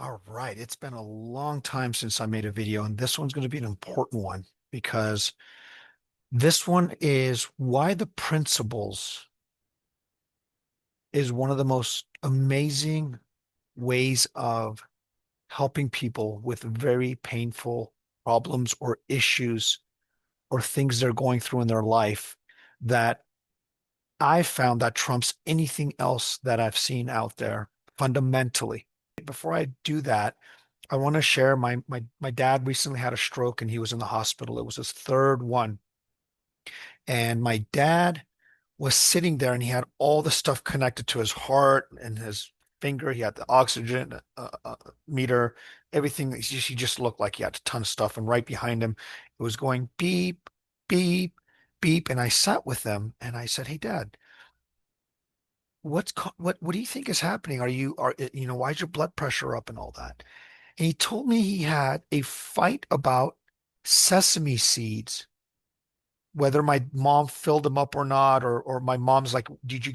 All right. It's been a long time since I made a video, and this one's going to be an important one because this one is why the principles is one of the most amazing ways of helping people with very painful problems or issues or things they're going through in their life that I found that trumps anything else that I've seen out there fundamentally. Before I do that, I want to share my dad recently had a stroke and he was in the hospital. It was his third one. And my dad was sitting there and he had all the stuff connected to his heart and his finger. He had the oxygen meter, everything. He just looked like he had a ton of stuff. And right behind him, it was going beep, beep, beep. And I sat with him and I said, "Hey, Dad, what do you think is happening? Why's your blood pressure up and all that?" And he told me he had a fight about sesame seeds, whether my mom filled them up or not, or my mom's like, "Did you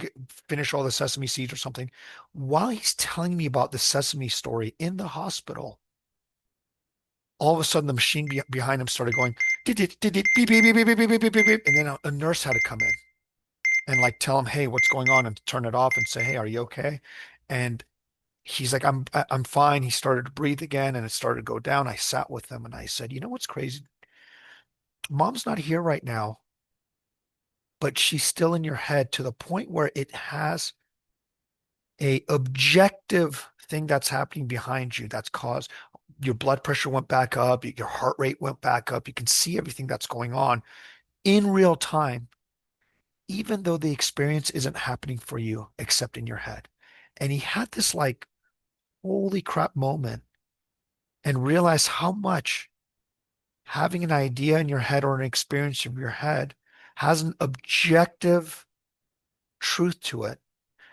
finish all the sesame seeds or something?" While he's telling me about the sesame story in the hospital, all of a sudden the machine behind him started going, did it, beep, beep, beep, beep, beep, beep, beep, beep, beep. And then a nurse had to come in and like tell him, "Hey, what's going on?" and turn it off and say, "Hey, are you okay?" And he's like, I'm fine." He started to breathe again and it started to go down. I sat with him and I said, "You know what's crazy? Mom's not here right now, but she's still in your head to the point where it has a objective thing that's happening behind you that's caused your blood pressure went back up, your heart rate went back up. You can see everything that's going on in real time, even though the experience isn't happening for you except in your head." And he had this like, holy crap moment and realized how much having an idea in your head or an experience in your head has an objective truth to it.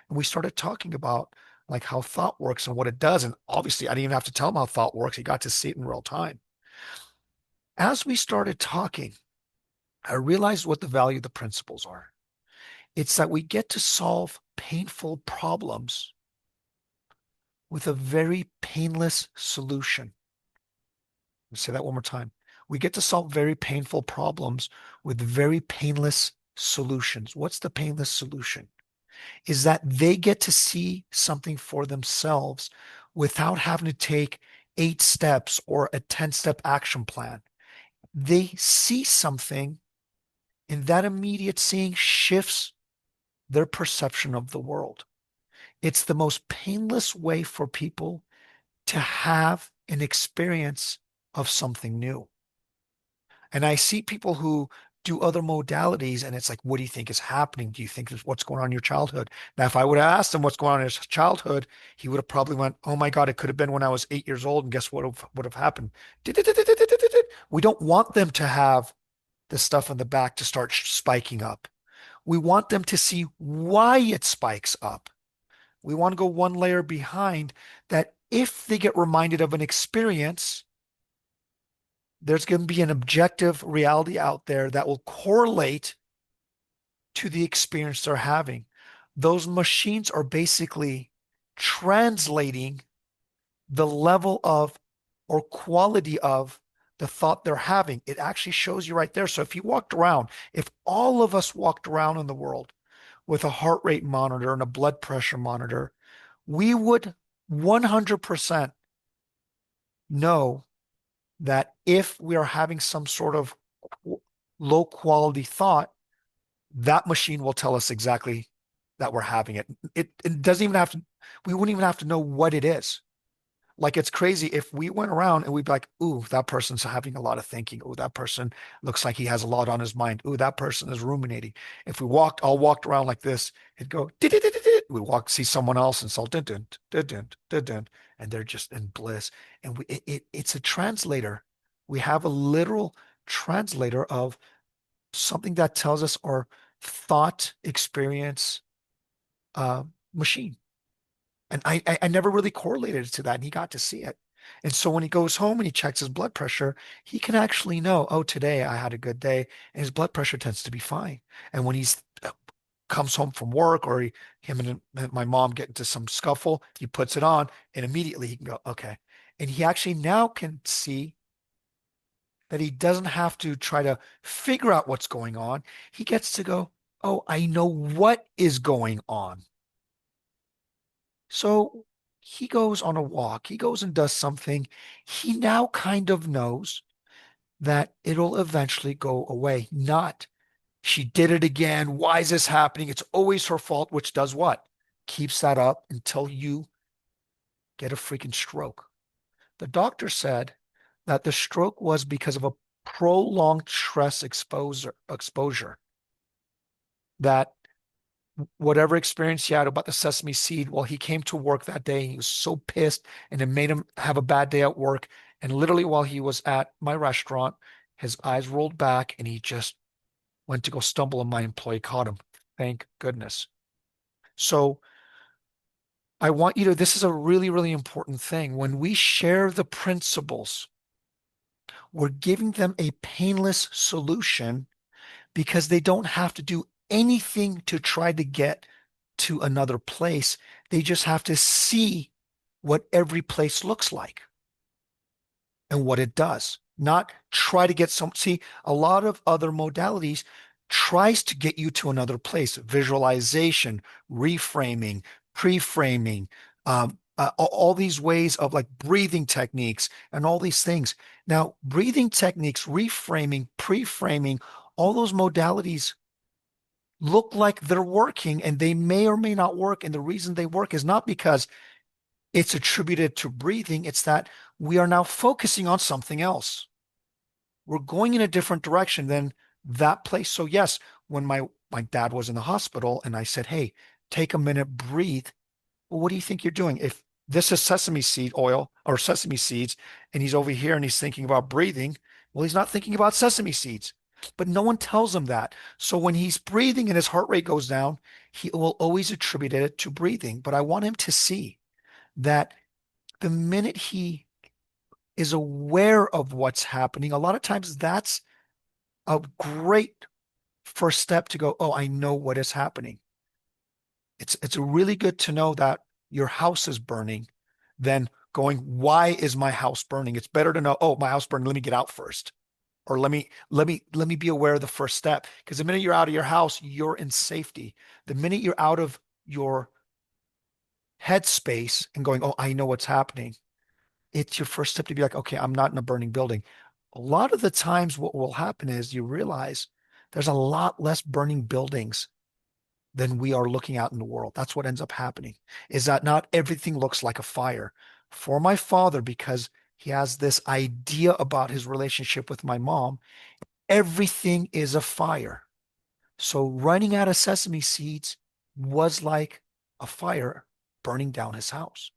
And we started talking about like how thought works and what it does. And obviously, I didn't even have to tell him how thought works. He got to see it in real time. As we started talking, I realized what the value of the principles are. It's that we get to solve painful problems with a very painless solution. I'll say that one more time. We get to solve very painful problems with very painless solutions. What's the painless solution? Is that they get to see something for themselves without having to take 8 steps or a 10-step action plan. They see something, and that immediate seeing shifts their perception of the world. It's the most painless way for people to have an experience of something new. And I see people who do other modalities, and it's like, what do you think is happening? Do you think is what's going on in your childhood? Now, if I would have asked him what's going on in his childhood, he would have probably went, "Oh my God, it could have been when I was 8 years old." And guess what would have happened? We don't want them to have the stuff in the back to start spiking up. We want them to see why it spikes up. We want to go one layer behind that. If they get reminded of an experience, there's going to be an objective reality out there that will correlate to the experience they're having. Those machines are basically translating the level of or quality of the thought they're having. It actually shows you right there. So if you walked around, if all of us walked around in the world with a heart rate monitor and a blood pressure monitor, we would 100% know that if we are having some sort of low quality thought, that machine will tell us exactly that we're having it. It doesn't even have to, we wouldn't even have to know what it is. Like it's crazy if we went around and we'd be like, "Ooh, that person's having a lot of thinking. Ooh, that person looks like he has a lot on his mind. Ooh, that person is ruminating." If we all walked around like this, it'd go, "Dit-dit-dit-dit-dit." We walk, see someone else and so dun dun dun dun dun dun, and they're just in bliss. And it's a translator. We have a literal translator of something that tells us our thought experience uh, machine. And I never really correlated it to that, and he got to see it. And so when he goes home and he checks his blood pressure, he can actually know, "Oh, today I had a good day," and his blood pressure tends to be fine. And when he's comes home from work, or him and my mom get into some scuffle, he puts it on and immediately he can go, okay. And he actually now can see that he doesn't have to try to figure out what's going on. He gets to go, oh, I know what is going on. So he goes on a walk, he goes and does something. He now kind of knows that it'll eventually go away. Not, she did it again. Why is this happening? It's always her fault, which does what? Keeps that up until you get a freaking stroke. The doctor said that the stroke was because of a prolonged stress exposure, that whatever experience he had about the sesame seed, well, he came to work that day and he was so pissed and it made him have a bad day at work. And literally, while he was at my restaurant, his eyes rolled back and he just went to go stumble and my employee caught him. Thank goodness. So I want you to, this is a really, really important thing. When we share the principles, we're giving them a painless solution because they don't have to do anything to try to get to another place. They just have to see what every place looks like and what it does. Not try to get some, see, a lot of other modalities tries to get you to another place. Visualization, reframing, pre-framing, all these ways of like breathing techniques and all these things. Now, breathing techniques, reframing, pre-framing, all those modalities look like they're working and they may or may not work. And the reason they work is not because it's attributed to breathing, it's that we are now focusing on something else. We're going in a different direction than that place. So yes, when my dad was in the hospital and I said, "Hey, take a minute, breathe." Well, what do you think you're doing? If this is sesame seed oil or sesame seeds, and he's over here and he's thinking about breathing, well, he's not thinking about sesame seeds. But no one tells him that. So when he's breathing and his heart rate goes down, he will always attribute it to breathing. But I want him to see that the minute he is aware of what's happening, a lot of times that's a great first step to go, oh, I know what is happening. It's really good to know that your house is burning than going, why is my house burning? It's better to know, oh, my house burned. Let me get out first. Or let me be aware of the first step. Because the minute you're out of your house, you're in safety. The minute you're out of your headspace and going, oh, I know what's happening, it's your first step to be like, okay, I'm not in a burning building. A lot of the times what will happen is you realize there's a lot less burning buildings than we are looking out in the world. That's what ends up happening, is that not everything looks like a fire. For my father, because he has this idea about his relationship with my mom, everything is a fire. So running out of sesame seeds was like a fire burning down his house.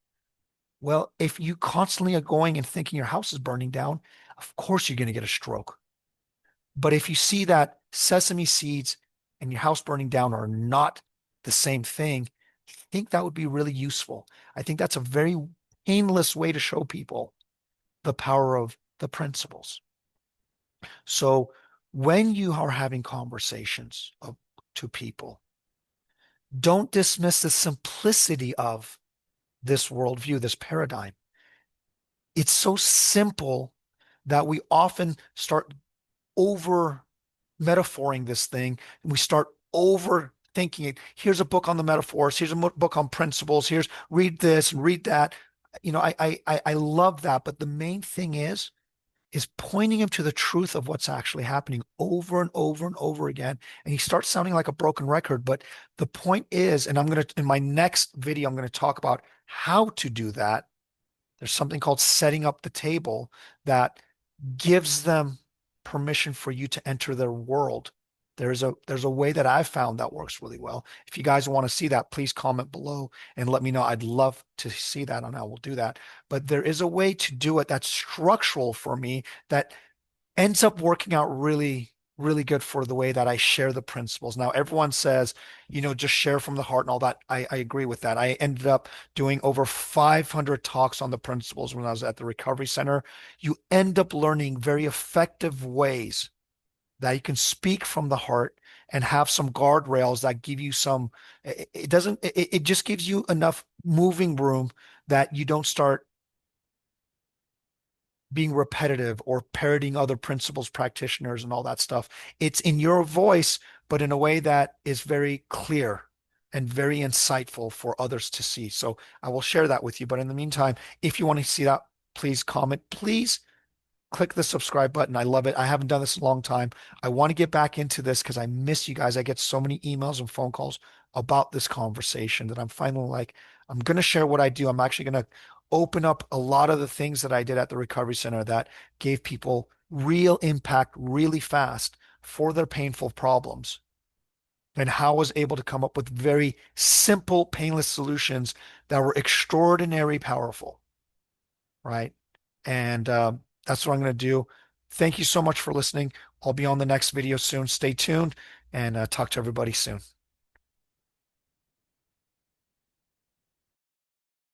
Well, if you constantly are going and thinking your house is burning down, of course you're going to get a stroke. But if you see that sesame seeds and your house burning down are not the same thing, I think that would be really useful. I think that's a very painless way to show people the power of the principles. So when you are having conversations to people, don't dismiss the simplicity of this worldview, this paradigm. It's so simple that we often start over metaphoring this thing and we start overthinking it. Here's a book on the metaphors. Here's a book on principles. Here's read this and read that. I love that. But the main thing is pointing him to the truth of what's actually happening over and over and over again. And he starts sounding like a broken record. But the point is, and in my next video, I'm going to talk about how to do that. There's something called setting up the table that gives them permission for you to enter their world. There's a way that I've found that works really well. If you guys want to see that, please comment below and let me know. I'd love to see that and I will do that. But there is a way to do it that's structural for me that ends up working out really, really good for the way that I share the principles. Now, everyone says, just share from the heart and all that. I agree with that. I ended up doing over 500 talks on the principles when I was at the recovery center. You end up learning very effective ways that you can speak from the heart and have some guardrails that give you some, it doesn't, it just gives you enough moving room that you don't start being repetitive or parroting other principles practitioners and all that stuff. It's in your voice, but in a way that is very clear and very insightful for others to see. So I will share that with you. But in the meantime, if you want to see that, please comment. Please click the subscribe button. I love it. I haven't done this in a long time. I want to get back into this because I miss you guys. I get so many emails and phone calls about this conversation that I'm finally like, I'm going to share what I do. I'm actually going to open up a lot of the things that I did at the recovery center that gave people real impact really fast for their painful problems and how I was able to come up with very simple, painless solutions that were extraordinarily powerful, right? And that's what I'm going to do. Thank you so much for listening. I'll be on the next video soon. Stay tuned and talk to everybody soon.